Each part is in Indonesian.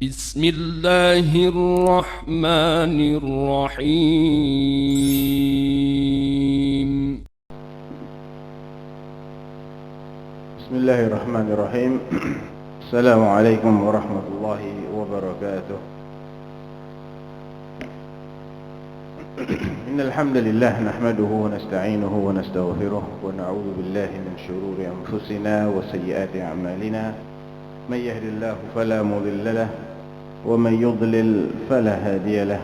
بسم الله الرحمن الرحيم. بسم الله الرحمن الرحيم. السلام عليكم ورحمة الله وبركاته. إن الحمد لله نحمده ونستعينه ونستغفره ونعوذ بالله من شرور أنفسنا وسيئات أعمالنا. من يهد الله فلا مضل له ومن يضلل فلا هادي له.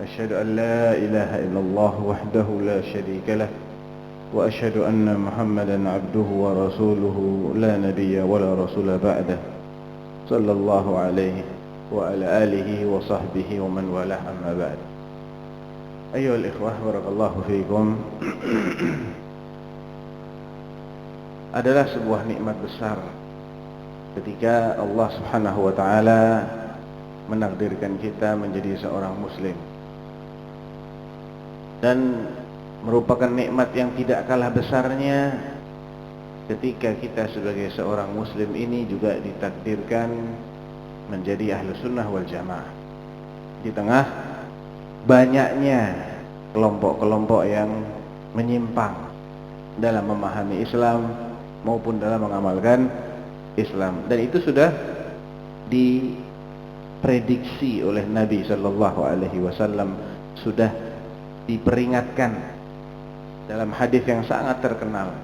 أشهد أن لا إله إلا الله وحده لا شريك له وأشهد أن محمدا عبده ورسوله لا نبي ولا رسول بعده صلى الله عليه وعلى آله وصحبه ومن والاه أما بعد. أيها الإخوة barakallahu fiikum. Adalah sebuah nikmat besar ketika Allah Subhanahu wa taala menakdirkan kita menjadi seorang muslim, dan merupakan nikmat yang tidak kalah besarnya ketika kita sebagai seorang muslim ini juga ditakdirkan menjadi ahlu sunnah wal jamaah. Di tengah banyaknya kelompok-kelompok yang menyimpang dalam memahami Islam maupun dalam mengamalkan Islam, dan itu sudah diprediksi oleh Nabi Sallallahu Alaihi Wasallam, sudah diperingatkan dalam hadis yang sangat terkenal.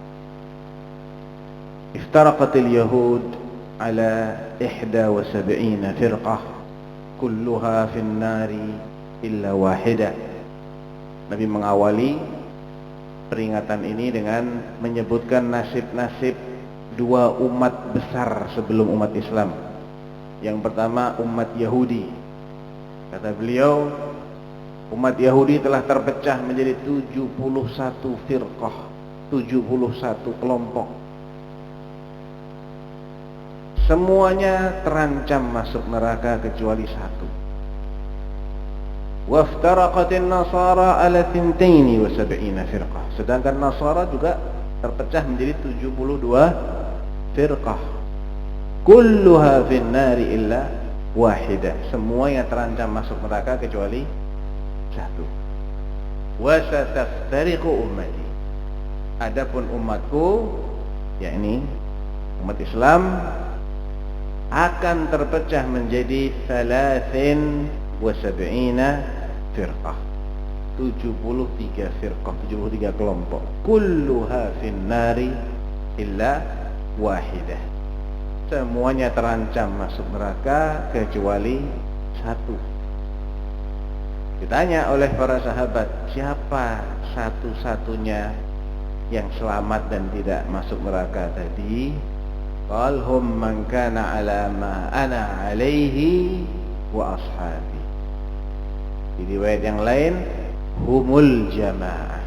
Iftaraqatil yahud ala 71 firqah kulluha fin nari illa wahidah. Nabi mengawali peringatan ini dengan menyebutkan nasib-nasib dua umat besar sebelum umat Islam. Yang pertama umat Yahudi. Kata beliau, umat Yahudi telah terpecah menjadi 71 firqah, 71 kelompok. Semuanya terancam masuk neraka kecuali satu. Waftaraqatin nasara ala 72 firqah. Sedangkan Nasara juga terpecah menjadi 72 firqah. Kulluha fin nari illa wahidah. Semuanya terancam masuk neraka kecuali satu. Wa sataftariqu ummati. Adapun umatku, yakni umat Islam, akan terpecah menjadi 73 firqah. 73 firqah, 73 kelompok. Kulluha fin nari illa wahidah. Semuanya terancam masuk neraka kecuali satu. Ditanya oleh para sahabat, siapa satu-satunya yang selamat dan tidak masuk neraka tadi? Qal hum man kana ala ma ana alaihi wa ashabi. Di riwayat yang lain, humul jamaah.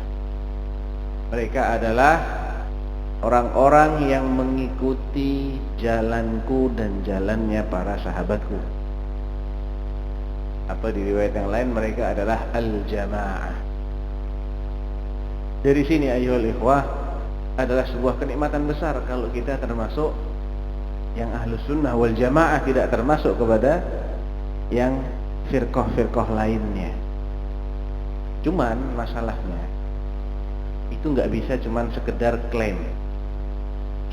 Mereka adalah orang-orang yang mengikuti jalanku dan jalannya para sahabatku. Apa di riwayat yang lain, mereka adalah al-jamaah. Dari sini ayyuhal ikhwah, adalah sebuah kenikmatan besar kalau kita termasuk yang ahlus sunnah wal jamaah, tidak termasuk kepada yang firqah-firqah lainnya. Cuman masalahnya itu nggak bisa cuman sekedar klaim,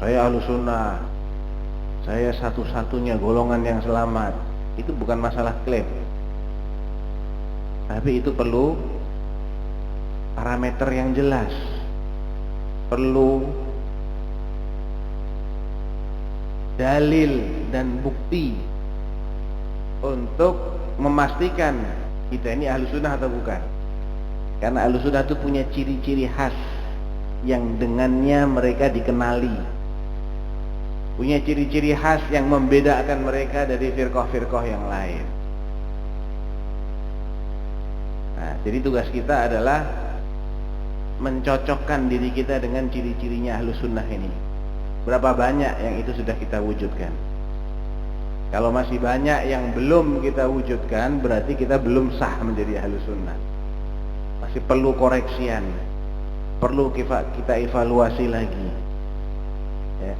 saya ahlus sunnah, saya satu-satunya golongan yang selamat. Itu bukan masalah klaim, tapi itu perlu parameter yang jelas, perlu dalil dan bukti untuk memastikan kita ini ahlu sunnah atau bukan. Karena ahlu sunnah itu punya ciri-ciri khas yang dengannya mereka dikenali, punya ciri-ciri khas yang membedakan mereka dari firqah-firqah yang lain. Nah, jadi tugas kita adalah mencocokkan diri kita dengan ciri-cirinya ahlu sunnah ini. Berapa banyak yang itu sudah kita wujudkan? Kalau masih banyak yang belum kita wujudkan, berarti kita belum sah menjadi ahlu sunnah. Masih perlu koreksian, perlu kita evaluasi lagi, ya.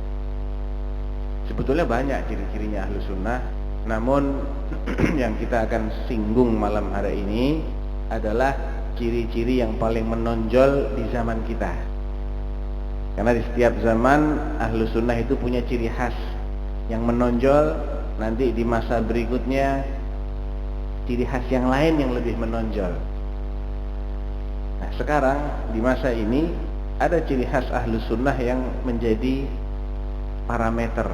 Sebetulnya banyak ciri-cirinya ahlu sunnah, Namun yang kita akan singgung malam hari ini adalah ciri-ciri yang paling menonjol di zaman kita. Karena di setiap zaman ahlu sunnah itu punya ciri khas yang menonjol. Nanti di masa berikutnya ciri khas yang lain yang lebih menonjol. Nah, sekarang di masa ini ada ciri khas ahlu sunnah yang menjadi parameter.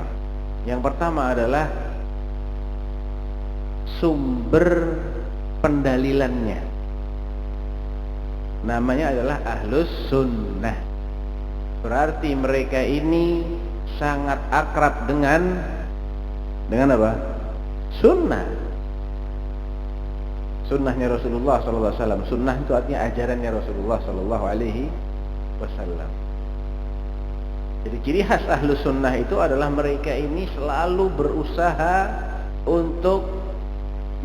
Yang pertama adalah sumber pendalilannya. Namanya adalah ahlus sunnah. Berarti mereka ini sangat akrab dengan apa? Sunnah. Sunnahnya Rasulullah SAW. Sunnah itu artinya ajarannya Rasulullah SAW. Jadi ciri khas ahlus sunnah itu adalah mereka ini selalu berusaha untuk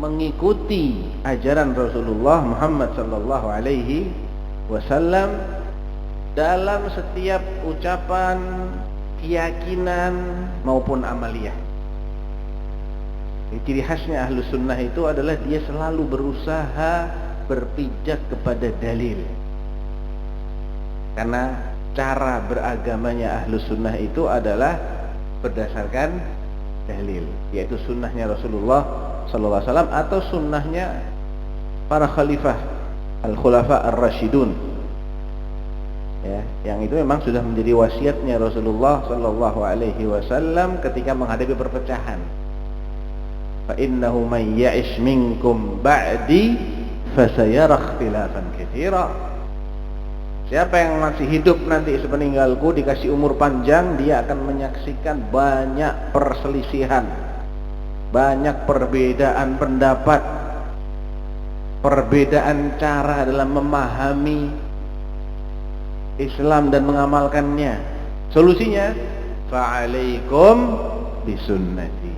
mengikuti ajaran Rasulullah Muhammad SAW dalam setiap ucapan, keyakinan maupun amaliyah. Ciri khasnya ahlus sunnah itu adalah dia selalu berusaha berpijak kepada dalil. Karena cara beragamanya ahlus sunnah itu adalah berdasarkan dalil, yaitu sunnahnya Rasulullah SAW atau sunnahnya para khalifah al-khulafa ar-rasyidun. Ya, yang itu memang sudah menjadi wasiatnya Rasulullah SAW ketika menghadapi perpecahan. Fa innahu man ya'ish minkum ba'di fasayara ikhtilafan katsira. Siapa yang masih hidup nanti sepeninggalku, dikasih umur panjang, dia akan menyaksikan banyak perselisihan, banyak perbedaan pendapat, perbedaan cara dalam memahami Islam dan mengamalkannya. Solusinya, fa'alaikum bisunnati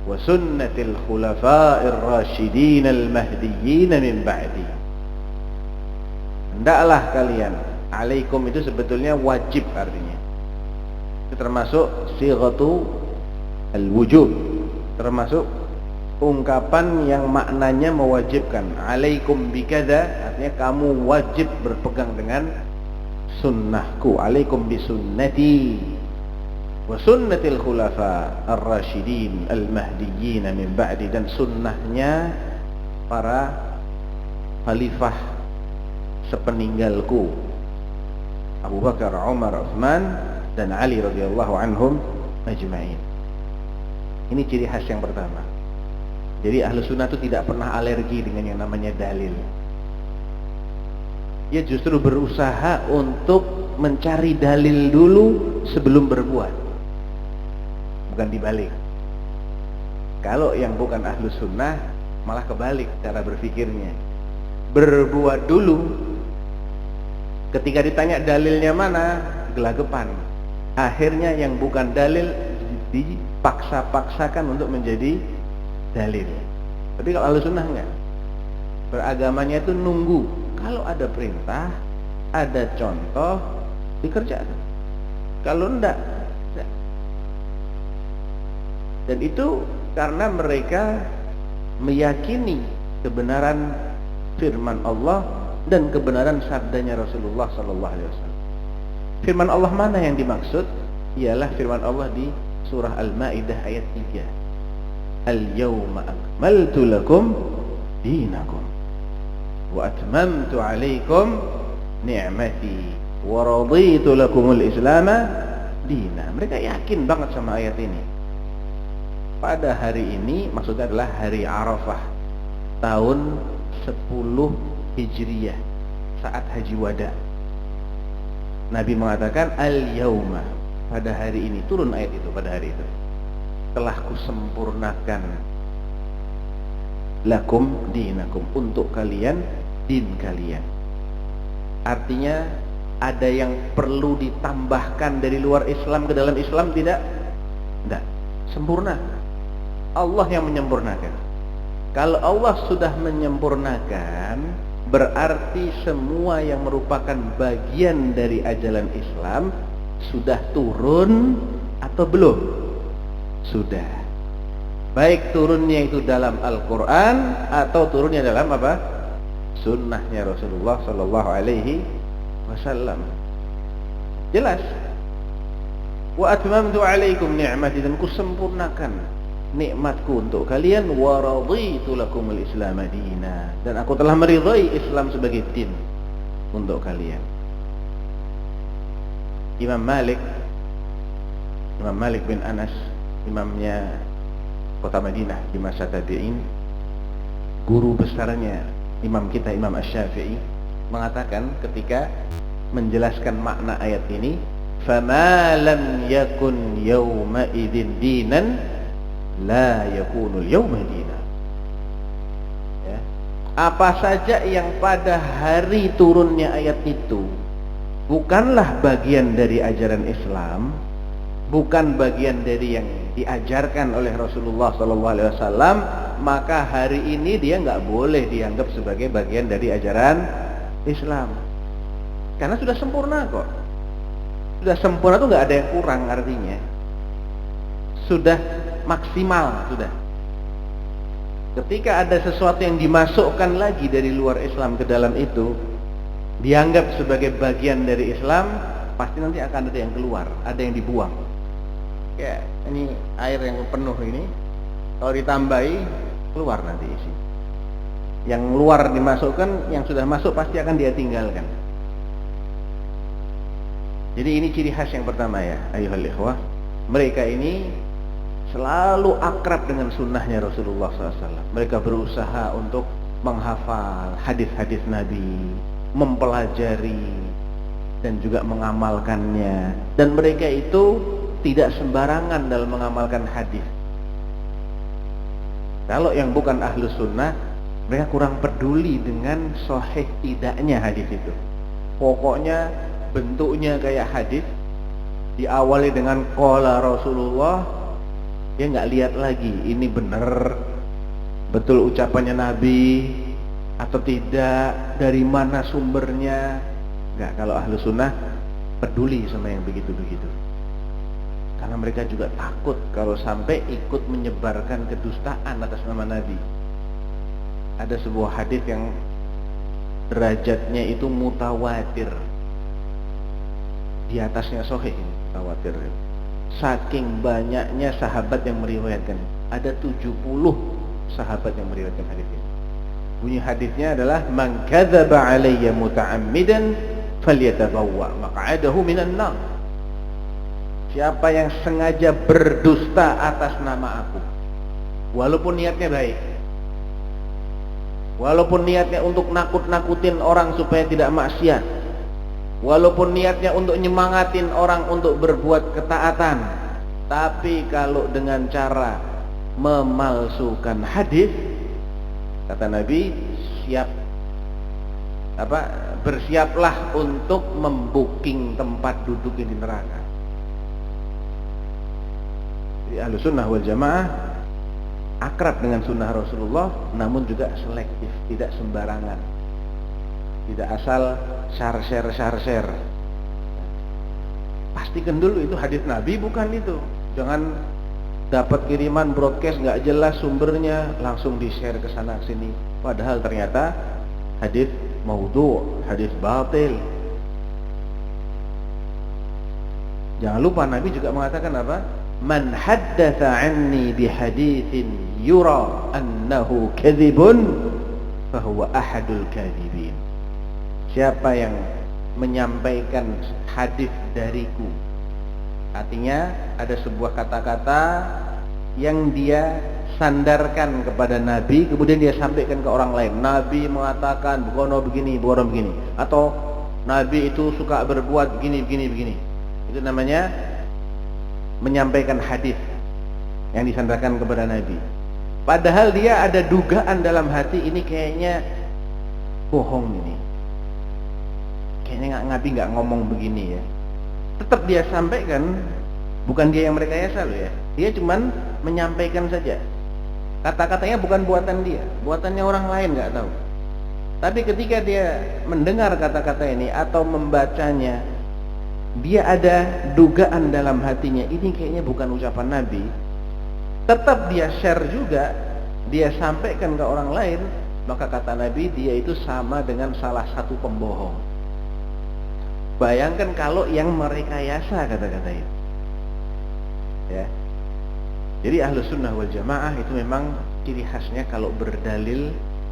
wa sunnatil khulafa'ir rasyidin al-mahdiyyin min ba'di. Hendaklah kalian, alaikum itu sebetulnya wajib artinya. Itu termasuk sighatu al-wujub, termasuk ungkapan yang maknanya mewajibkan. Alaikum bikadza artinya kamu wajib berpegang dengan sunnahku. Alaikum bisunnati wa sunnatil khulafa ar-rasyidin al-mahdiyyin min ba'di, dan sunnahnya para khalifah sepeninggalku, Abu Bakar, Umar, Utsman dan Ali radhiyallahu anhum ajma'in. Ini ciri khas yang pertama. Jadi ahlu sunnah itu tidak pernah alergi dengan yang namanya dalil. Dia justru berusaha untuk mencari dalil dulu sebelum berbuat, bukan dibalik. Kalau yang bukan ahlu sunnah malah kebalik cara berpikirnya. Berbuat dulu, ketika ditanya dalilnya mana, gelagapan. Akhirnya yang bukan dalil dipaksa-paksakan untuk menjadi dalil. Tapi kalau ahlu sunnah enggak. Beragamanya itu nunggu. Kalau ada perintah, ada contoh, dikerjakan. Kalau enggak. Dan itu karena mereka meyakini kebenaran firman Allah dan kebenaran sabdanya Rasulullah SAW. Firman Allah mana yang dimaksud? Ialah firman Allah di surah Al-Maidah ayat 3. Al-yawma akmaltu lakum dinakum wa atmamtu alaikum ni'mati wa raditu lakumul islama dina. Mereka yakin banget sama ayat ini. Pada hari ini, maksudnya adalah hari Arafah tahun 10 Hijriyah, saat haji wada, Nabi mengatakan al-yawma, pada hari ini, turun ayat itu pada hari itu, telah kusempurnakan lakum dinakum, untuk kalian din kalian. Artinya ada yang perlu ditambahkan dari luar Islam ke dalam Islam? Tidak. Sempurna. Allah yang menyempurnakan. Kalau Allah sudah menyempurnakan, berarti semua yang merupakan bagian dari ajaran Islam sudah turun atau belum? Sudah. baik turunnya itu dalam Al-Quran atau turunnya dalam apa? Sunnahnya Rasulullah Sallallahu Alaihi Wasallam. Jelas. Wa atmamtu alaikum ni'mati, dan kusempurnakan nikmatku untuk kalian, wa raditu lakumul Islam madina, dan aku telah meridhai Islam sebagai din untuk kalian. Imam Malik bin Anas, imamnya kota Madinah di masa tabi'in, guru besarnya imam kita Imam Asy-Syafi'i, mengatakan ketika menjelaskan makna ayat ini, fama lam yakun yawma idzin dinan la yakunul yawma dinan. Ya. Apa saja yang pada hari turunnya ayat itu bukanlah bagian dari ajaran Islam, bukan bagian dari yang diajarkan oleh Rasulullah SAW, maka hari ini dia nggak boleh dianggap sebagai bagian dari ajaran Islam, karena sudah sempurna kok. Sudah sempurna tuh nggak ada yang kurang, artinya sudah maksimal. Sudah, ketika ada sesuatu yang dimasukkan lagi dari luar Islam ke dalam itu, dianggap sebagai bagian dari Islam, pasti nanti akan ada yang keluar, ada yang dibuang. Kayak ini air yang penuh ini, kalau ditambahi keluar nanti isi. Yang luar dimasukkan, yang sudah masuk pasti akan dia tinggalkan. Jadi ini ciri khas yang pertama ya, ayyuhal ikhwah. Mereka ini selalu akrab dengan sunnahnya Rasulullah SAW. Mereka berusaha untuk menghafal hadis-hadis Nabi, mempelajari dan juga mengamalkannya. Dan mereka itu tidak sembarangan dalam mengamalkan hadis. Kalau yang bukan ahlus sunnah, mereka kurang peduli dengan sahih tidaknya hadis itu. Pokoknya bentuknya kayak hadis, diawali dengan qala Rasulullah, dia nggak lihat lagi ini benar betul ucapannya Nabi atau tidak, dari mana sumbernya. Nggak. Kalau ahlus sunnah peduli sama yang begitu-begitu. Karena mereka juga takut kalau sampai ikut menyebarkan kedustaan atas nama Nabi. Ada sebuah hadis yang derajatnya itu mutawatir, di atasnya sahih, mutawatir. Saking banyaknya sahabat yang meriwayatkan, ada 70 sahabat yang meriwayatkan hadis ini. Bunyi hadisnya adalah man kadzaba alayya muta'ammidan falyatabawwa maq'adahu minan nar. Siapa yang sengaja berdusta atas nama aku, walaupun niatnya baik, walaupun niatnya untuk nakut-nakutin orang supaya tidak maksiat, walaupun niatnya untuk nyemangatin orang untuk berbuat ketaatan, tapi kalau dengan cara memalsukan hadis, kata Nabi, bersiaplah untuk membuking tempat duduk di neraka. Ahlus sunnah wal jamaah akrab dengan sunnah Rasulullah, namun juga selektif, tidak sembarangan, tidak asal share. Pastikan dulu itu hadis Nabi, bukan itu. Jangan dapat kiriman broadcast nggak jelas sumbernya, langsung di share ke sana ke sini, padahal ternyata hadis maudhu', hadis batil. Jangan lupa Nabi juga mengatakan apa? Man haddatsa anni bihaditsin yura annahu kadzibun fahuwa ahadul kadzibin. Siapa yang menyampaikan hadis dariku, artinya ada sebuah kata-kata yang dia sandarkan kepada Nabi, kemudian dia sampaikan ke orang lain. Nabi mengatakan begono begini, atau Nabi itu suka berbuat begini. Itu namanya menyampaikan hadis yang disandarkan kepada Nabi. Padahal dia ada dugaan dalam hati, ini kayaknya bohong ini. Kayaknya Nabi nggak ngomong begini ya. Tetap dia sampaikan, bukan dia yang merekayasa loh ya. Dia cuman menyampaikan saja. Kata-katanya bukan buatan dia, buatannya orang lain nggak tahu. Tapi ketika dia mendengar kata-kata ini atau membacanya, dia ada dugaan dalam hatinya, ini kayaknya bukan ucapan Nabi. tetap dia share juga, dia sampaikan ke orang lain, maka kata Nabi dia itu sama dengan salah satu pembohong. Bayangkan kalau yang merekayasa kata-kata itu. Ya. Jadi Ahlus Sunnah wal Jamaah itu memang ciri khasnya kalau berdalil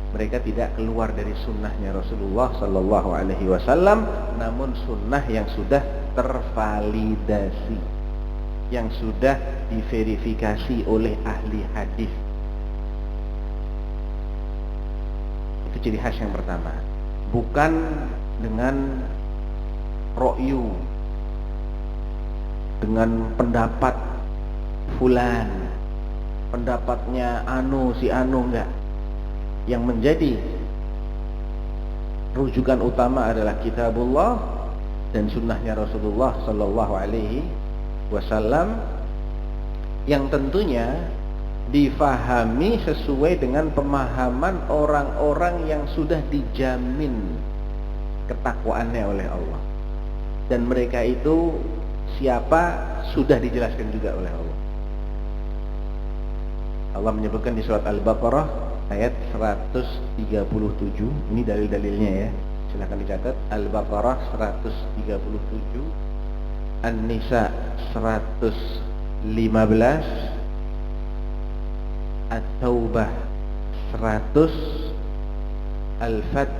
mereka tidak keluar dari sunnahnya Rasulullah Sallallahu Alaihi Wasallam, namun sunnah yang sudah tervalidasi, yang sudah diverifikasi oleh ahli hadis. Itu ciri khas yang pertama. Bukan dengan ro'yu, dengan pendapat fulan, pendapatnya si anu, enggak. Yang menjadi rujukan utama adalah kitabullah dan sunnahnya Rasulullah Sallallahu Alaihi Wasallam, yang tentunya difahami sesuai dengan pemahaman orang-orang yang sudah dijamin ketakwaannya oleh Allah, dan mereka itu siapa sudah dijelaskan juga oleh Allah. Allah menyebutkan di surat Al-Baqarah ayat 137. Ini dalil-dalilnya ya, silahkan dicatat. Al-Baqarah 137, An-Nisa 115, At-Taubah 100, Al-Fath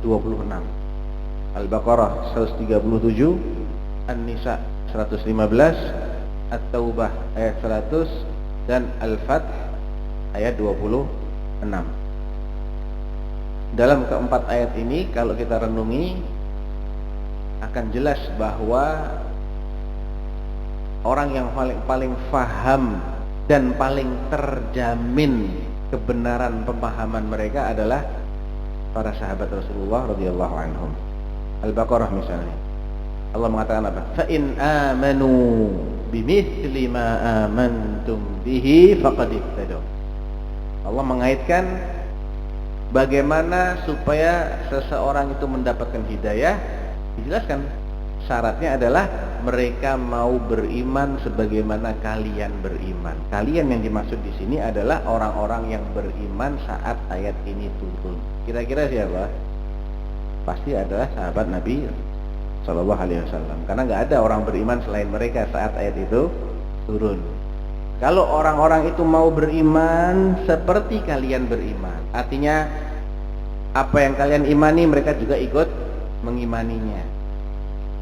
26. Al-Baqarah 137, An-Nisa 115, At-Taubah ayat 100, dan Al-Fath ayat 26. Dalam keempat ayat ini kalau kita renungi akan jelas bahwa orang yang paling faham dan paling terjamin kebenaran pemahaman mereka adalah para sahabat Rasulullah radhiyallahu anhum. Al-Baqarah misalnya, Allah mengatakan apa? Fa in amanu bimithli ma amantum bihi faqad ihtadaw. Allah mengaitkan bagaimana supaya seseorang itu mendapatkan hidayah. Dijelaskan syaratnya adalah mereka mau beriman sebagaimana kalian beriman. Kalian yang dimaksud di sini adalah orang-orang yang beriman saat ayat ini turun. Kira-kira siapa? Pasti adalah sahabat Nabi Sallallahu Alaihi Wasallam, karena nggak ada orang beriman selain mereka saat ayat itu turun. Kalau orang-orang itu mau beriman seperti kalian beriman, artinya apa yang kalian imani mereka juga ikut mengimaninya.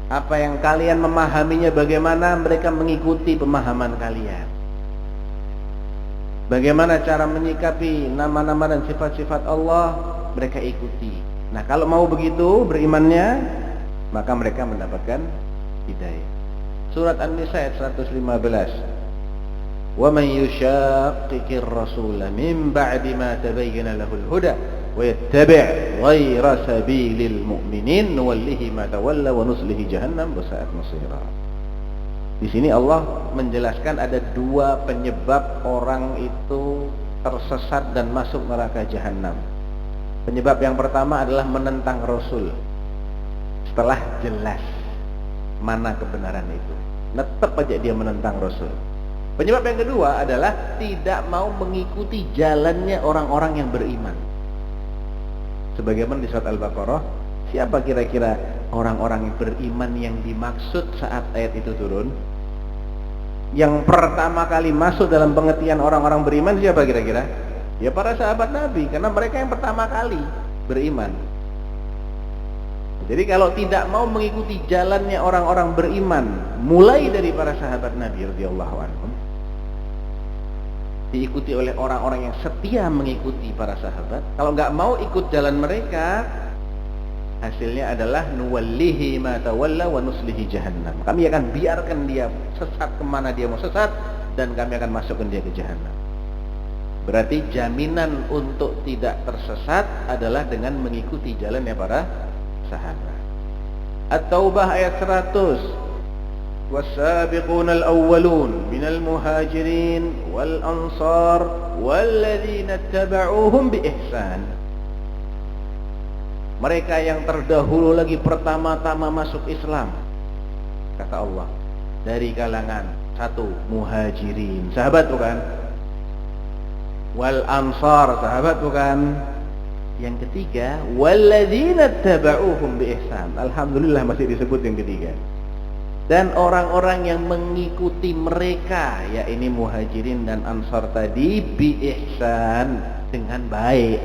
Apa yang kalian memahaminya bagaimana, mereka mengikuti pemahaman kalian. Bagaimana cara menyikapi nama-nama dan sifat-sifat Allah, mereka ikuti. Nah, kalau mau begitu berimannya, maka mereka mendapatkan hidayah. Surat An-Nisa ayat 115. وَمَنْ يُشَاقِقِ الرَّسُولَ مِنْ بَعْدِ مَا تَبَيَّنَ لَهُ الْهُدَى وَيَتَّبِعْ غَيْرَ سَبِيلِ الْمُؤْمِنِينَ نُوَلِّهِ مَا تَوَلَّى وَنُصْلِهِ جَهَنَّمَ وَسَاءَتْ مَصِيرًا. Di sini Allah menjelaskan ada dua penyebab orang itu tersesat dan masuk neraka jahanam. Penyebab yang pertama adalah menentang Rasul setelah jelas mana kebenaran itu, tetap aja dia menentang Rasul. Penyebab yang kedua adalah tidak mau mengikuti jalannya orang-orang yang beriman. Sebagaimana di surat Al-Baqarah, siapa kira-kira orang-orang yang beriman yang dimaksud saat ayat itu turun? Yang pertama kali masuk dalam pengertian orang-orang beriman siapa kira-kira? Ya para sahabat Nabi, karena mereka yang pertama kali beriman. Jadi kalau tidak mau mengikuti jalannya orang-orang beriman, mulai dari para sahabat Nabi radhiyallahu anhum, diikuti oleh orang-orang yang setia mengikuti para sahabat. Kalau nggak mau ikut jalan mereka, hasilnya adalah nuwallihi ma tawalla wa nuslihi jahannam. Kami akan biarkan dia sesat kemana dia mau sesat, dan kami akan masukkan dia ke jahanam. Berarti jaminan untuk tidak tersesat adalah dengan mengikuti jalannya para sahabat. At-Taubah ayat 100. والسابقون الأولون من المهاجرين والأنصار والذين اتبعوهم بإحسان. Mereka yang terdahulu lagi pertama-tama masuk Islam, kata Allah, dari kalangan satu muhajirin, sahabat bukan, wal ansar, sahabat bukan. Yang ketiga, walladzina tabauhum bi ihsan. Alhamdulillah masih disebut yang ketiga. Dan orang-orang yang mengikuti mereka, ya ini muhajirin dan ansar tadi, bi ihsan, dengan baik.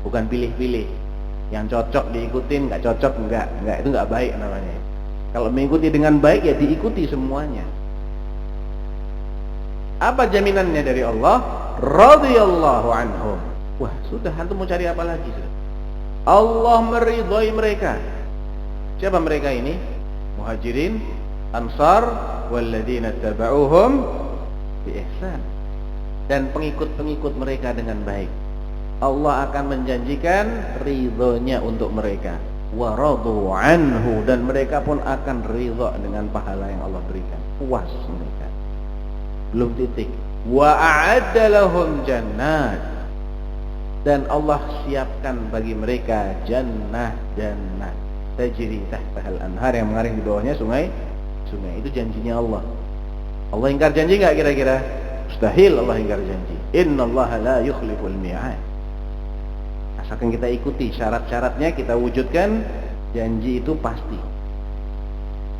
Bukan pilih-pilih. Yang cocok diikutin, nggak cocok enggak, itu nggak baik namanya. Kalau mengikuti dengan baik ya diikuti semuanya. Apa jaminannya dari Allah? Radhiyallahu anhum. Wah, sudah, antum mau cari apa lagi? Allah meridhai mereka. Siapa mereka ini? Muhajirin, Ansar, walladzina tabauhum bi ihsan. Dan pengikut-pengikut mereka dengan baik. Allah akan menjanjikan ridhonya untuk mereka. Wa radu anhu, dan mereka pun akan ridha dengan pahala yang Allah berikan. Puas mereka. Belum titik. Wa a'adda lahum jannat. Dan Allah siapkan bagi mereka jannah-jannah tajri tahtahal anhar, yang mengalir di bawahnya sungai. Itu janjinya Allah. Allah ingkar janji enggak kira-kira? Mustahil Allah ingkar janji. Innallaha la yukhliful mi'ad. Asalkan kita ikuti syarat-syaratnya, kita wujudkan, janji itu pasti.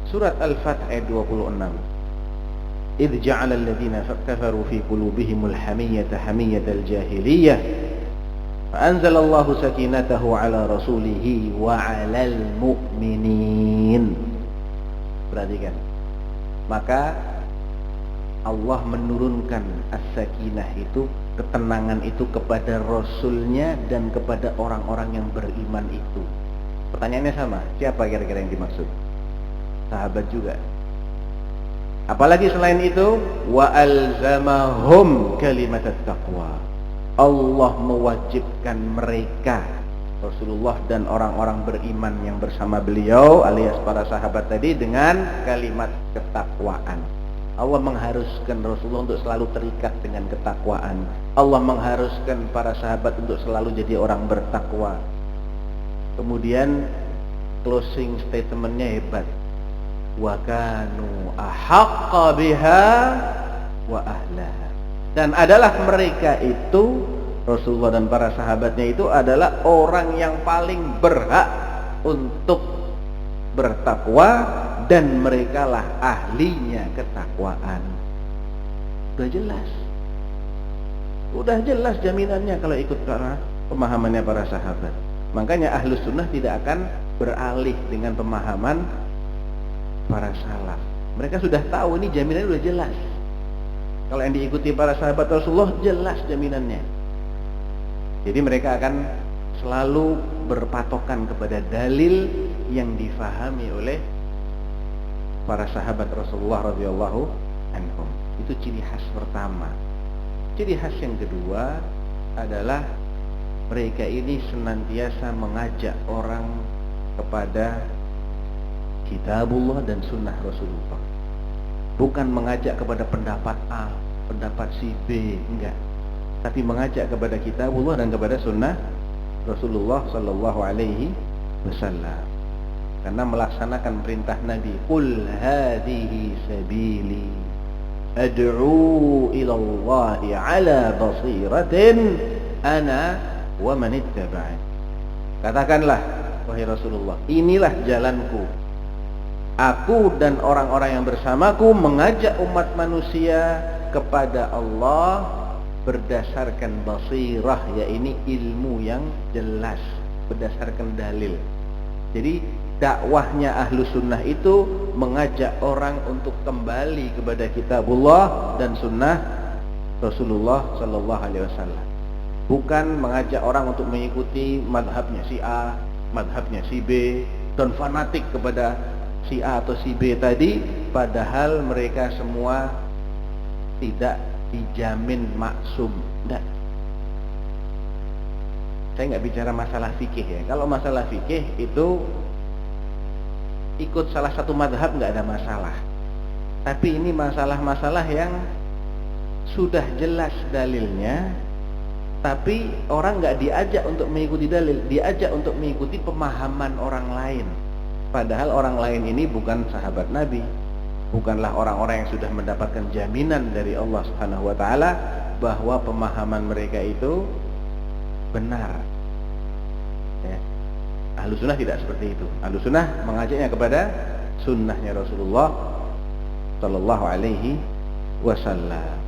Surat Al-Fath ayat 26. Idh ja'ala alladhina kafaru fi qulubihimul hamiyyata hamiyyatal jahiliyah fa'anzalallahu sakinatahu ala rasulihi wa 'alal mu'minin. Perhatikan. Maka Allah menurunkan as-sakinah itu, ketenangan itu kepada Rasulnya dan kepada orang-orang yang beriman itu. Pertanyaannya sama, siapa kira-kira yang dimaksud? Sahabat juga. Apalagi selain itu, wa alzamahum kalimatat taqwa. Allah mewajibkan mereka, Rasulullah dan orang-orang beriman yang bersama beliau alias para sahabat tadi, dengan kalimat ketakwaan. Allah mengharuskan Rasulullah untuk selalu terikat dengan ketakwaan. Allah mengharuskan para sahabat untuk selalu jadi orang bertakwa. Kemudian closing statementnya hebat. Wa kanu ahaqqa biha wa ahlaha. Dan adalah mereka itu, Rasulullah dan para sahabatnya itu adalah orang yang paling berhak untuk bertakwa, dan merekalah ahlinya ketakwaan. Udah jelas jaminannya kalau ikut para pemahamannya para sahabat. Makanya Ahlus Sunnah tidak akan beralih dengan pemahaman para salaf. Mereka sudah tahu ini jaminannya sudah jelas. Kalau yang diikuti para sahabat Rasulullah jelas jaminannya. Jadi mereka akan selalu berpatokan kepada dalil yang difahami oleh para sahabat Rasulullah radhiyallahu anhum. Itu ciri khas pertama. Ciri khas yang kedua adalah mereka ini senantiasa mengajak orang kepada kitabullah dan sunnah Rasulullah. Bukan mengajak kepada pendapat A, pendapat si B, enggak. Tapi mengajak kepada kitabullah dan kepada sunnah Rasulullah sallallahu alaihi wasallam. Karena melaksanakan perintah Nabi, qul hadhihi sabili ad'u ila Allah ala basiratin ana wa man ittaba'ani. Katakanlah wahai Rasulullah, inilah jalanku. Aku dan orang-orang yang bersamaku mengajak umat manusia kepada Allah berdasarkan basirah, yaitu ilmu yang jelas, berdasarkan dalil. Jadi dakwahnya Ahlus Sunnah itu mengajak orang untuk kembali kepada kitabullah dan sunnah Rasulullah sallallahu alaihi wasallam. Bukan mengajak orang untuk mengikuti madhabnya si A, madhabnya si B, dan fanatik kepada si A atau si B tadi, padahal mereka semua tidak dijamin maksum. Enggak. Saya nggak bicara masalah fikih ya. Kalau masalah fikih itu ikut salah satu madhab nggak ada masalah. Tapi ini masalah-masalah yang sudah jelas dalilnya, tapi orang nggak diajak untuk mengikuti dalil, diajak untuk mengikuti pemahaman orang lain. Padahal orang lain ini bukan sahabat Nabi, bukanlah orang-orang yang sudah mendapatkan jaminan dari Allah Subhanahu wa taala, bahwa pemahaman mereka itu benar. Ya. Ahlus sunnah tidak seperti itu. Ahlus sunnah mengajaknya kepada sunnahnya Rasulullah Sallallahu Alaihi Wasallam.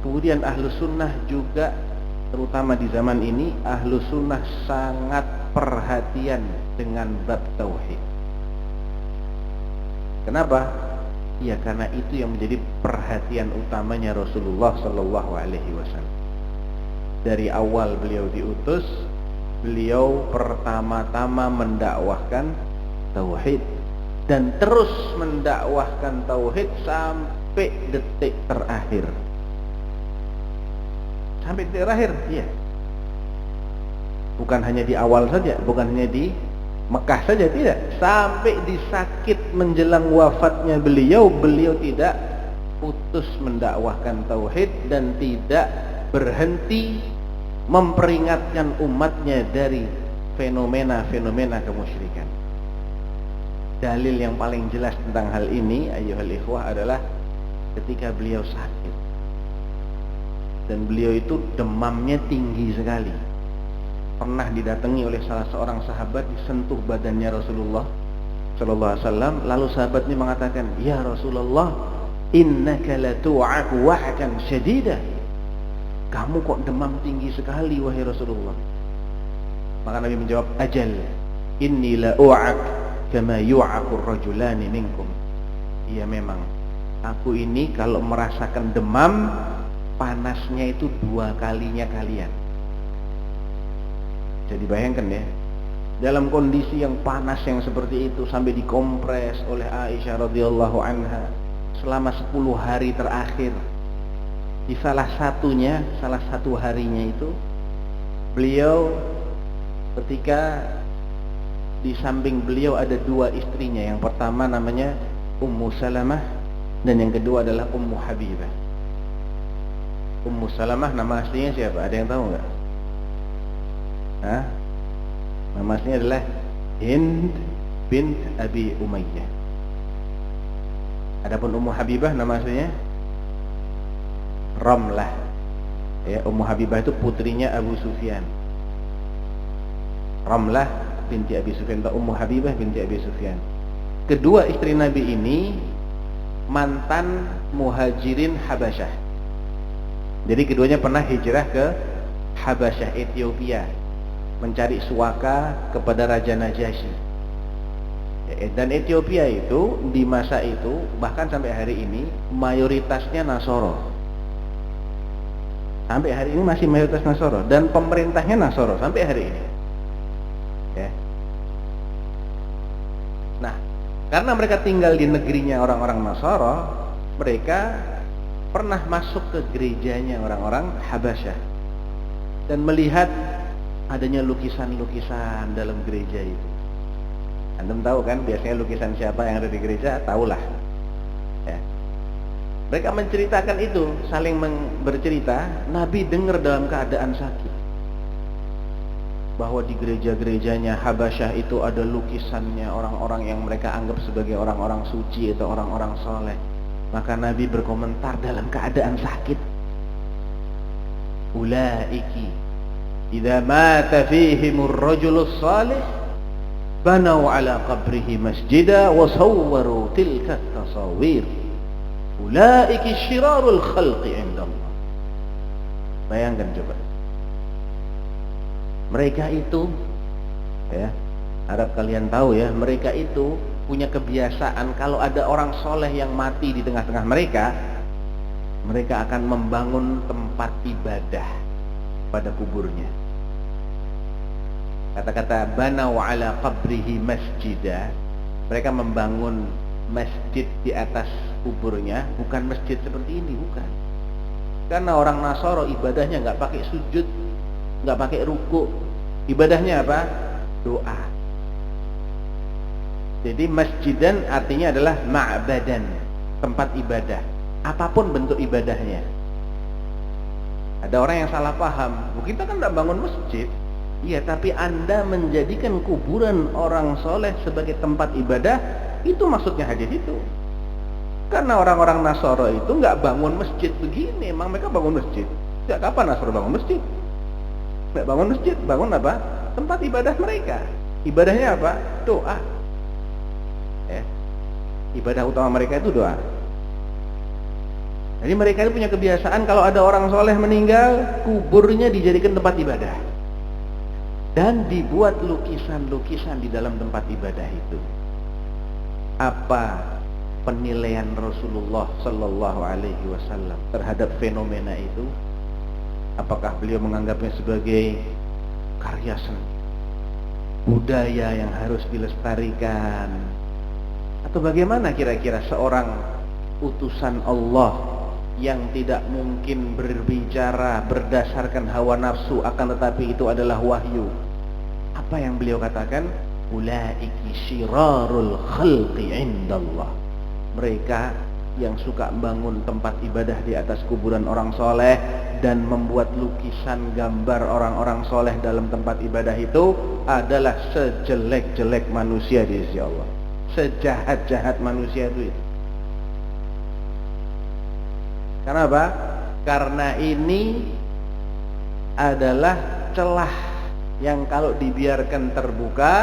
Kemudian ahlus sunnah juga, terutama di zaman ini, ahlus sunnah sangat perhatian dengan bab tauhid. Kenapa? Ya karena itu yang menjadi perhatian utamanya Rasulullah Sallallahu Alaihi Wasallam. Dari awal beliau diutus, beliau pertama-tama mendakwahkan tauhid dan terus mendakwahkan tauhid sampai detik terakhir. Sampai detik terakhir, iya. Bukan hanya di awal saja, bukan hanya di Mekah saja, tidak. Sampai di sakit menjelang wafatnya beliau tidak putus mendakwahkan tauhid dan tidak berhenti memperingatkan umatnya dari fenomena-fenomena kemusyrikan. Dalil yang paling jelas tentang hal ini, ayyuhal ikhwah, adalah ketika beliau sakit. Dan beliau itu demamnya tinggi sekali. Pernah didatangi oleh salah seorang sahabat, disentuh badannya Rasulullah Sallallahu Alaihi Wasallam. Lalu sahabat ini mengatakan, "Ya Rasulullah, innaka latu'aku wa'kan syadida." Kamu kok demam tinggi sekali wahai Rasulullah. Maka Nabi menjawab, "Ajal, inni la'u'ak kama yu'aku rajulani minkum." Iya memang, aku ini kalau merasakan demam, panasnya itu 2 kalinya kalian. Jadi bayangkan ya, dalam kondisi yang panas yang seperti itu, sampai dikompres oleh Aisyah radhiyallahu anha selama 10 hari terakhir. Di salah satu harinya itu, beliau ketika di samping beliau ada 2 istrinya. Yang pertama namanya Ummu Salamah dan yang kedua adalah Ummu Habibah. Ummu Salamah nama aslinya siapa? Ada yang tahu nggak? Nama aslinya adalah Hind bint Abi Umayyah. Adapun Ummu Habibah nama aslinya Ramlah. Ya, Ummu Habibah itu putrinya Abu Sufyan. Ramlah binti Abi Sufyan atau Ummu Habibah binti Abi Sufyan. Kedua istri Nabi ini mantan muhajirin Habasyah. Jadi keduanya pernah hijrah ke Habasyah, Ethiopia, mencari suaka kepada Raja Najasyi. Dan Ethiopia itu di masa itu, bahkan sampai hari ini, mayoritasnya Nasoro. Sampai hari ini masih mayoritas Nasoro, dan pemerintahnya Nasoro sampai hari ini. Ya. Nah, karena mereka tinggal di negerinya orang-orang Nasoro, mereka pernah masuk ke gerejanya orang-orang Habasyah dan melihat adanya lukisan-lukisan dalam gereja itu. Antum tahu kan biasanya lukisan siapa yang ada di gereja? Tahulah. Ya. Mereka menceritakan itu, saling bercerita. Nabi dengar dalam keadaan sakit bahwa di gereja-gerejanya Habasyah itu ada lukisannya orang-orang yang mereka anggap sebagai orang-orang suci atau orang-orang soleh. Maka Nabi berkomentar dalam keadaan sakit, "Ulaiki idza mata fihimur rajulus salih banau ala qabrihi masjida wa sawwaru tilka tasawir. Ulaiki syirarul khalqi indallah." Bayangkan coba. Mereka itu, ya, harap kalian tahu ya, mereka itu punya kebiasaan kalau ada orang soleh yang mati di tengah-tengah mereka, mereka akan membangun tempat ibadah pada kuburnya. Kata-kata banau ala qabrihi masjidah, mereka membangun masjid di atas kuburnya, bukan masjid seperti ini, bukan. Karena orang Nasoro ibadahnya nggak pakai sujud, nggak pakai ruku, ibadahnya apa? Doa. Jadi masjidan artinya adalah ma'badan, tempat ibadah, apapun bentuk ibadahnya. Ada orang yang salah paham, kita kan tidak bangun masjid. Iya, tapi Anda menjadikan kuburan orang soleh sebagai tempat ibadah, itu maksudnya hadis itu. Karena orang-orang Nasoro itu nggak bangun masjid begini, memang mereka bangun masjid, Sejak kapan Nasr bangun masjid? Nggak bangun masjid, bangun apa? Tempat ibadah mereka. Ibadahnya apa? Doa. Ya. Ibadah utama mereka itu doa. Jadi mereka itu punya kebiasaan kalau ada orang soleh meninggal, kuburnya dijadikan tempat ibadah. Dan dibuat lukisan-lukisan di dalam tempat ibadah itu. Apa penilaian Rasulullah Sallallahu Alaihi Wasallam terhadap fenomena itu? Apakah beliau menganggapnya sebagai karya seni, budaya yang harus dilestarikan? Atau bagaimana kira-kira seorang utusan Allah yang tidak mungkin berbicara berdasarkan hawa nafsu, akan tetapi itu adalah wahyu? Apa yang beliau katakan? Ulaiki syirarul khalqi indallah. Mereka yang suka bangun tempat ibadah di atas kuburan orang soleh dan membuat lukisan gambar orang-orang soleh dalam tempat ibadah itu adalah sejelek-jelek manusia di sisi Allah, sejahat-jahat manusia itu. Kenapa? Karena ini adalah celah yang kalau dibiarkan terbuka,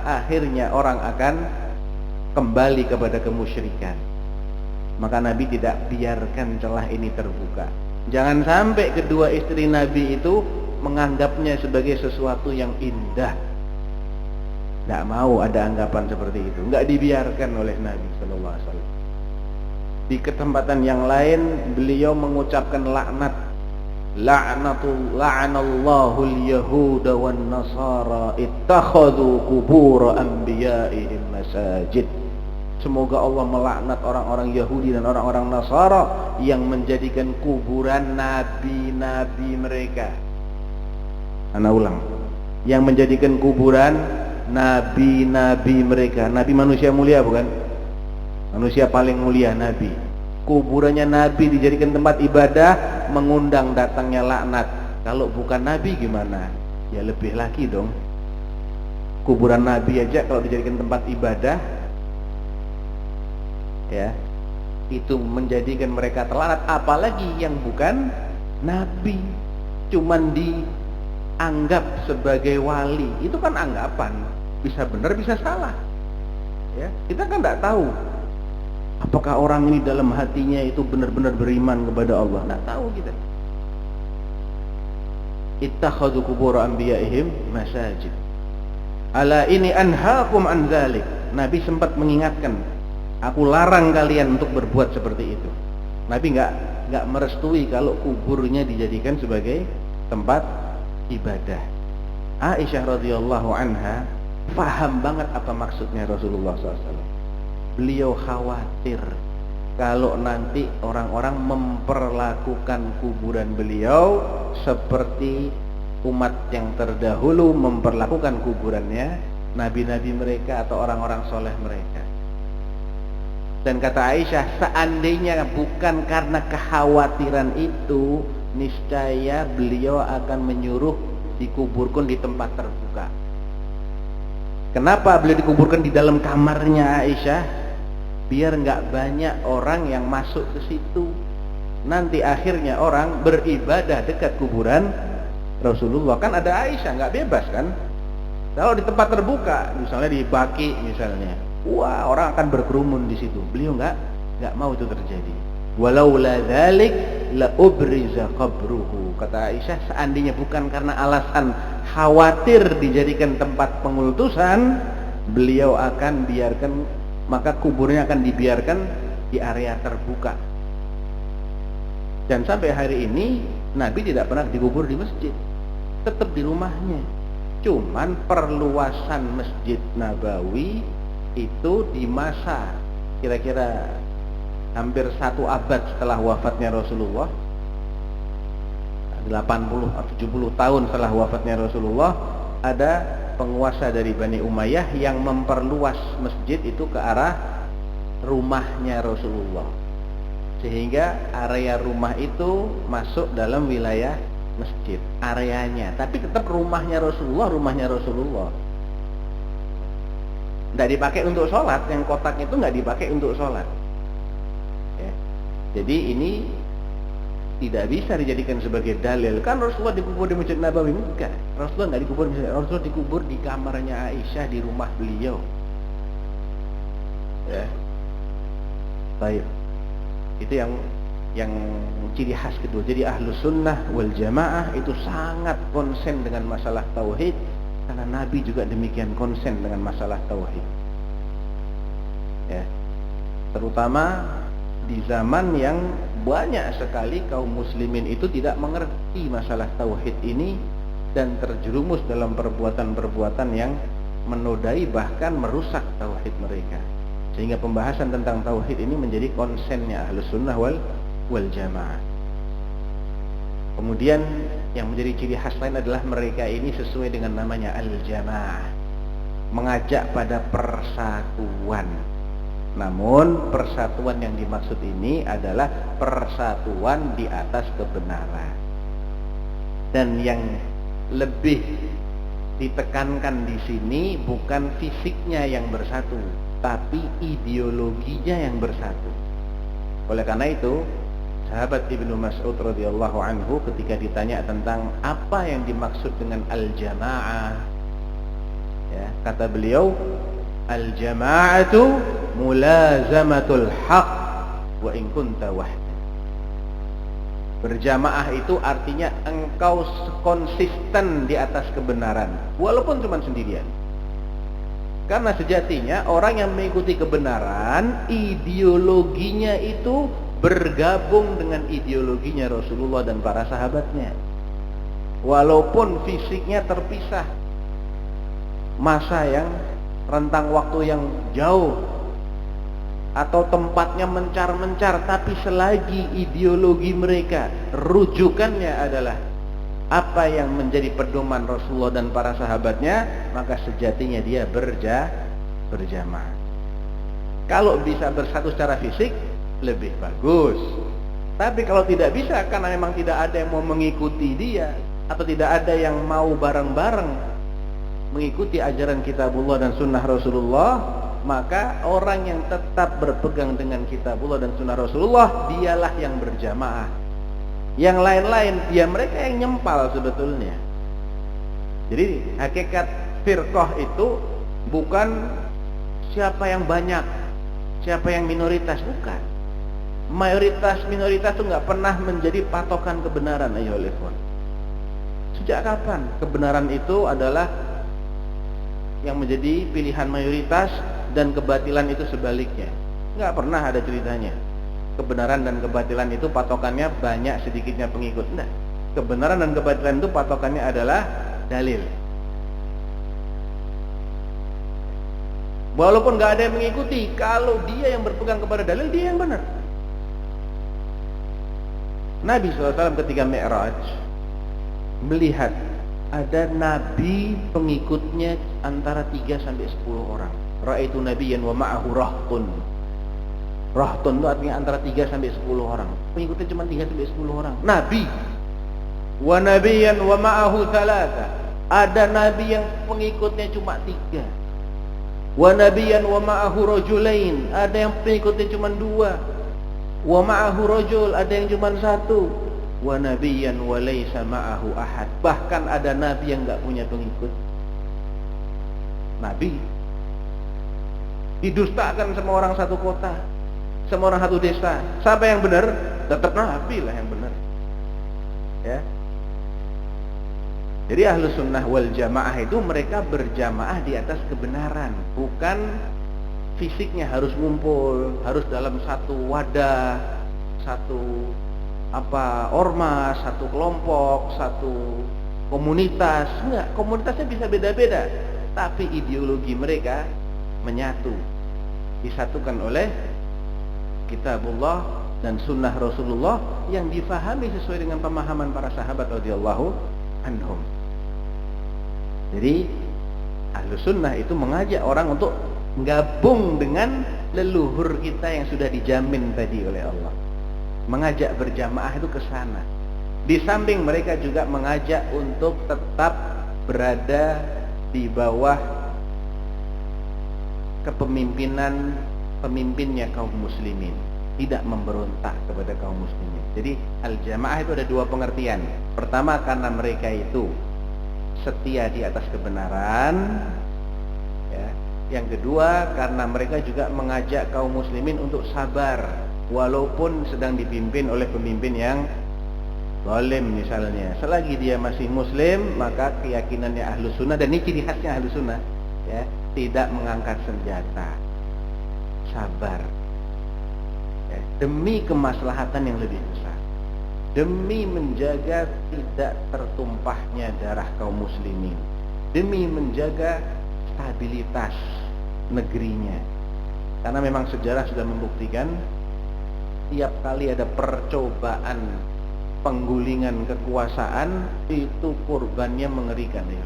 akhirnya orang akan kembali kepada kemusyrikan. Maka Nabi tidak biarkan celah ini terbuka. Jangan sampai kedua istri Nabi itu menganggapnya sebagai sesuatu yang indah. Tidak mau ada anggapan seperti itu. Nggak dibiarkan oleh Nabi Sallallahu Alaihi Wasallam. Di kesempatan yang lain beliau mengucapkan laknat. La'anallahu al-yahuda wan nasara ittakhadhu qubur anbiya'ihim masajid. Semoga Allah melaknat orang-orang Yahudi dan orang-orang Nasara yang menjadikan kuburan nabi-nabi mereka. Ana ulang. Yang menjadikan kuburan nabi-nabi mereka. Nabi manusia mulia bukan? Manusia paling mulia Nabi. Kuburannya Nabi dijadikan tempat ibadah, mengundang datangnya laknat. Kalau bukan Nabi gimana? Ya lebih lagi dong. Kuburan Nabi aja kalau dijadikan tempat ibadah, ya, itu menjadikan mereka terlaknat. Apalagi yang bukan Nabi, cuman dianggap sebagai wali. Itu kan anggapan, bisa benar bisa salah, ya. Kita kan tidak tahu apakah orang ini dalam hatinya itu benar-benar beriman kepada Allah. Tidak tahu kita. Ittakhadhu qubur anbiya'ihim masajid. Ala ini anhaakum an dzalik. Nabi sempat mengingatkan, aku larang kalian untuk berbuat seperti itu. Nabi enggak merestui kalau kuburnya dijadikan sebagai tempat ibadah. Aisyah radhiyallahu anha paham banget apa maksudnya Rasulullah SAW. Beliau khawatir kalau nanti orang-orang memperlakukan kuburan beliau seperti umat yang terdahulu memperlakukan kuburannya nabi-nabi mereka atau orang-orang soleh mereka. Dan kata Aisyah, seandainya bukan karena kekhawatiran itu, niscaya beliau akan menyuruh dikuburkan di tempat terbuka. Kenapa beliau dikuburkan di dalam kamarnya Aisyah? Biar nggak banyak orang yang masuk ke situ. Nanti akhirnya orang beribadah dekat kuburan Rasulullah. Kan ada Aisyah, nggak bebas kan? Kalau di tempat terbuka, misalnya di Baqi misalnya, wah, orang akan berkerumun di situ. Beliau nggak mau itu terjadi. Walaula dzalik la ubriza qabruhu. Kata Aisyah, seandainya bukan karena alasan khawatir dijadikan tempat pengultusan, beliau akan biarkan, maka kuburnya akan dibiarkan di area terbuka. Dan sampai hari ini Nabi tidak pernah dikubur di masjid, tetap di rumahnya. Cuman perluasan Masjid Nabawi itu di masa kira-kira hampir 1 abad setelah wafatnya Rasulullah, 80 atau 70 tahun setelah wafatnya Rasulullah, ada penguasa dari Bani Umayyah yang memperluas masjid itu ke arah rumahnya Rasulullah, sehingga area rumah itu masuk dalam wilayah masjid areanya, tapi tetap rumahnya Rasulullah. Tidak dipakai untuk sholat, yang kotak itu nggak dipakai untuk sholat, ya. Jadi ini tidak bisa dijadikan sebagai dalil. Kan Rasulullah dikubur di Masjid Nabawi? Enggak. Rasulullah nggak dikubur di Masjid, Rasulullah dikubur di kamarnya Aisyah di rumah beliau. Ya. Baik. Itu yang ciri khas kedua. Jadi Ahlus Sunnah wal Jamaah itu sangat konsen dengan masalah tauhid, karena Nabi juga demikian konsen dengan masalah tauhid. Ya. Terutama di zaman yang banyak sekali kaum muslimin itu tidak mengerti masalah tauhid ini dan terjerumus dalam perbuatan-perbuatan yang menodai bahkan merusak tauhid mereka. Sehingga pembahasan tentang tauhid ini menjadi konsennya Ahlus Sunnah wal Jamaah. Kemudian yang menjadi ciri khas lain adalah mereka ini sesuai dengan namanya Al-Jamaah, mengajak pada persatuan. Namun persatuan yang dimaksud ini adalah persatuan di atas kebenaran. Dan yang lebih ditekankan di sini bukan fisiknya yang bersatu, tapi ideologinya yang bersatu. Oleh karena itu, sahabat Ibnu Mas'ud radhiyallahu anhu ketika ditanya tentang apa yang dimaksud dengan al-jamaah, ya, kata beliau, al-jama'atu mulazamatul haq wa in kunta wahda. Berjamaah itu artinya engkau konsisten di atas kebenaran walaupun cuma sendirian. Karena sejatinya orang yang mengikuti kebenaran, ideologinya itu bergabung dengan ideologinya Rasulullah dan para sahabatnya. Walaupun fisiknya terpisah, masa yang rentang waktu yang jauh atau tempatnya mencar-mencar, tapi selagi ideologi mereka rujukannya adalah apa yang menjadi pedoman Rasulullah dan para sahabatnya, maka sejatinya dia berjamaah. Kalau bisa bersatu secara fisik lebih bagus. Tapi kalau tidak bisa karena memang tidak ada yang mau mengikuti dia, atau tidak ada yang mau bareng-bareng mengikuti ajaran kitabullah dan sunnah Rasulullah, maka orang yang tetap berpegang dengan kitabullah dan sunnah Rasulullah, dialah yang berjamaah. Yang lain-lain dia mereka yang nyempal sebetulnya. Jadi hakikat firqah itu bukan siapa yang banyak, siapa yang minoritas, bukan. Mayoritas minoritas itu nggak pernah menjadi patokan kebenaran, ayyuhal ikhwan. Sejak kapan kebenaran itu adalah yang menjadi pilihan mayoritas dan kebatilan itu sebaliknya? Nggak pernah ada ceritanya. Kebenaran dan kebatilan itu patokannya banyak sedikitnya pengikut. Nah, kebenaran dan kebatilan itu patokannya adalah dalil. Walaupun nggak ada yang mengikuti, kalau dia yang berpegang kepada dalil, dia yang benar. Nabi SAW ketika Mi'raj melihat ada nabi pengikutnya antara 3 sampai 10 orang. Ra'aitu nabiyyan wa ma'ahu rahtun. Rahtun itu artinya antara 3 sampai 10 orang. Pengikutnya cuma 3 sampai 10 orang. Nabi. Wa nabiyyan wa ma'ahu thalatha. Ada nabi yang pengikutnya cuma 3. Wa nabiyyan wa ma'ahu rajulain. Ada yang pengikutnya cuma 2. Wa ma'ahu rajul, ada yang cuma 1. Wa nabiyyan wa laysa ma'ahu ahad. Bahkan ada nabi yang enggak punya pengikut. Nabi didustakan sama orang satu kota, sama orang satu desa. Siapa yang benar? Tetap nabi lah yang benar. Ya. Jadi Ahlus Sunnah wal Jamaah itu mereka berjamaah di atas kebenaran, bukan fisiknya harus ngumpul, harus dalam satu wadah, satu ormas, satu kelompok, satu komunitas. Enggak, komunitasnya bisa beda-beda, tapi ideologi mereka menyatu, disatukan oleh kitabullah dan sunnah Rasulullah yang difahami sesuai dengan pemahaman para sahabat radhiyallahu anhum. Jadi Ahlus Sunnah itu mengajak orang untuk gabung dengan leluhur kita yang sudah dijamin tadi oleh Allah. Mengajak berjamaah itu ke sana. Di samping mereka juga mengajak untuk tetap berada di bawah kepemimpinan pemimpinnya kaum muslimin. tidak memberontak kepada kaum muslimin. Jadi al-jamaah itu ada dua pengertian. Pertama, karena mereka itu setia di atas kebenaran, ya. Yang kedua, karena mereka juga mengajak kaum muslimin untuk sabar walaupun sedang dipimpin oleh pemimpin yang zalim misalnya. Selagi dia masih muslim, maka keyakinannya Ahlus Sunnah, dan ini ciri khasnya Ahlus Sunnah, ya, tidak mengangkat senjata, sabar, ya, demi kemaslahatan yang lebih besar, demi menjaga tidak tertumpahnya darah kaum muslimin, demi menjaga stabilitas negerinya. Karena memang sejarah sudah membuktikan tiap kali ada percobaan penggulingan kekuasaan itu korbannya mengerikan, ya.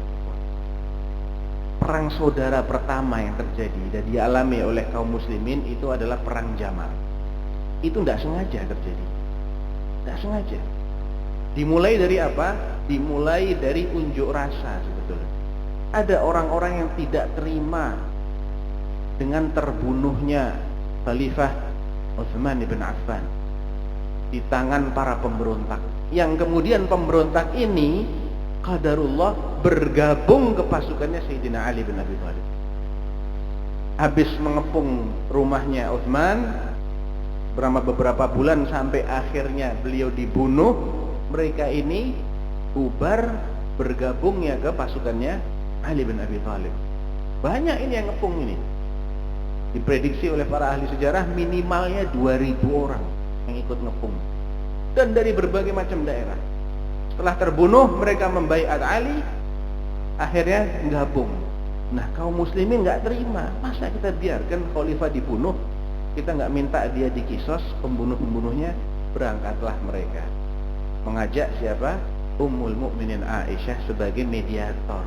Perang saudara pertama yang terjadi dan dialami oleh kaum muslimin itu adalah perang Jamal. Itu tidak sengaja terjadi, tidak sengaja. Dimulai dari apa? Dimulai dari unjuk rasa sebetulnya. Ada orang-orang yang tidak terima dengan terbunuhnya Khalifah Utsman bin Affan di tangan para pemberontak, yang kemudian pemberontak ini qadarullah bergabung ke pasukannya Sayyidina Ali bin Abi Thalib. Habis mengepung rumahnya Utsman beberapa bulan sampai akhirnya beliau dibunuh, mereka ini bubar bergabungnya ke pasukannya Ali bin Abi Thalib. Banyak ini yang ngepung ini. Diprediksi oleh para ahli sejarah minimalnya 2.000 orang yang ikut ngepung, dan dari berbagai macam daerah. Setelah terbunuh, mereka membaiat Ali, akhirnya gabung. Nah, kaum muslimin nggak terima. Masa kita biarkan khalifah dibunuh, kita nggak minta dia dikisos, pembunuh-pembunuhnya? Berangkatlah mereka mengajak siapa? Ummul Mukminin Aisyah sebagai mediator,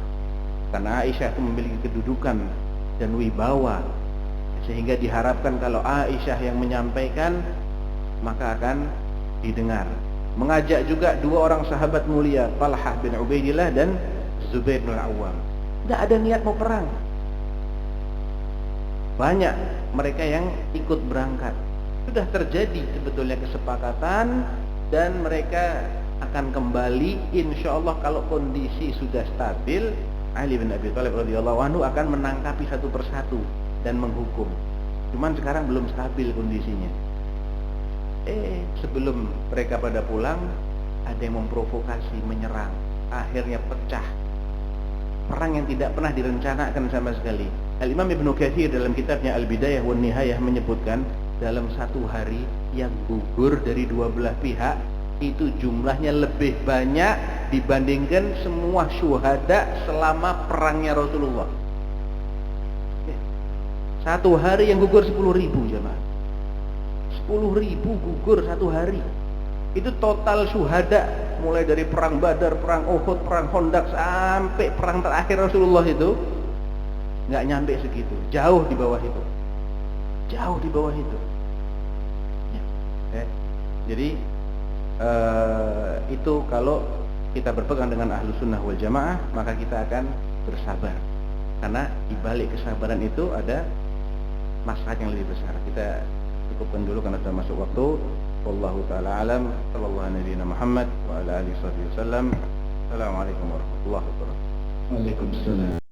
karena Aisyah itu memiliki kedudukan dan wibawa, sehingga diharapkan kalau Aisyah yang menyampaikan maka akan didengar. Mengajak juga dua orang sahabat mulia, Talhah bin Ubaidillah dan Zubair bin Awam. Tidak ada niat mau perang. Banyak mereka yang ikut berangkat. Sudah terjadi sebetulnya kesepakatan, dan mereka akan kembali insya Allah kalau kondisi sudah stabil. Ali bin Abi Thalib radhiyallahu anhu akan menangkapi satu persatu dan menghukum. Cuman sekarang belum stabil kondisinya. Sebelum mereka pada pulang, ada yang memprovokasi, menyerang. Akhirnya pecah. Perang yang tidak pernah direncanakan sama sekali. Al-Imam Ibnu Katsir dalam kitabnya Al-Bidayah wan Nihayah menyebutkan, dalam satu hari yang gugur dari dua belah pihak itu jumlahnya lebih banyak dibandingkan semua syuhada selama perangnya Rasulullah. Satu hari yang gugur 10.000 jemaah. 10.000 gugur satu hari. Itu total syuhada, mulai dari perang Badar, perang Uhud, perang Khandaq sampai perang terakhir Rasulullah itu nggak nyampe segitu, jauh di bawah itu, jauh di bawah itu. Jadi itu kalau kita berpegang dengan Ahlus Sunnah wal Jamaah, maka kita akan bersabar, karena di balik kesabaran itu ada maslahat yang lebih besar. Kita cukupkan dulu karena sudah masuk waktu. Wallahu taala alam. Sallallahu alaihi Muhammad wa ala alihi wasallam. Assalamualaikum warahmatullahi wabarakatuh. Waalaikumsalam.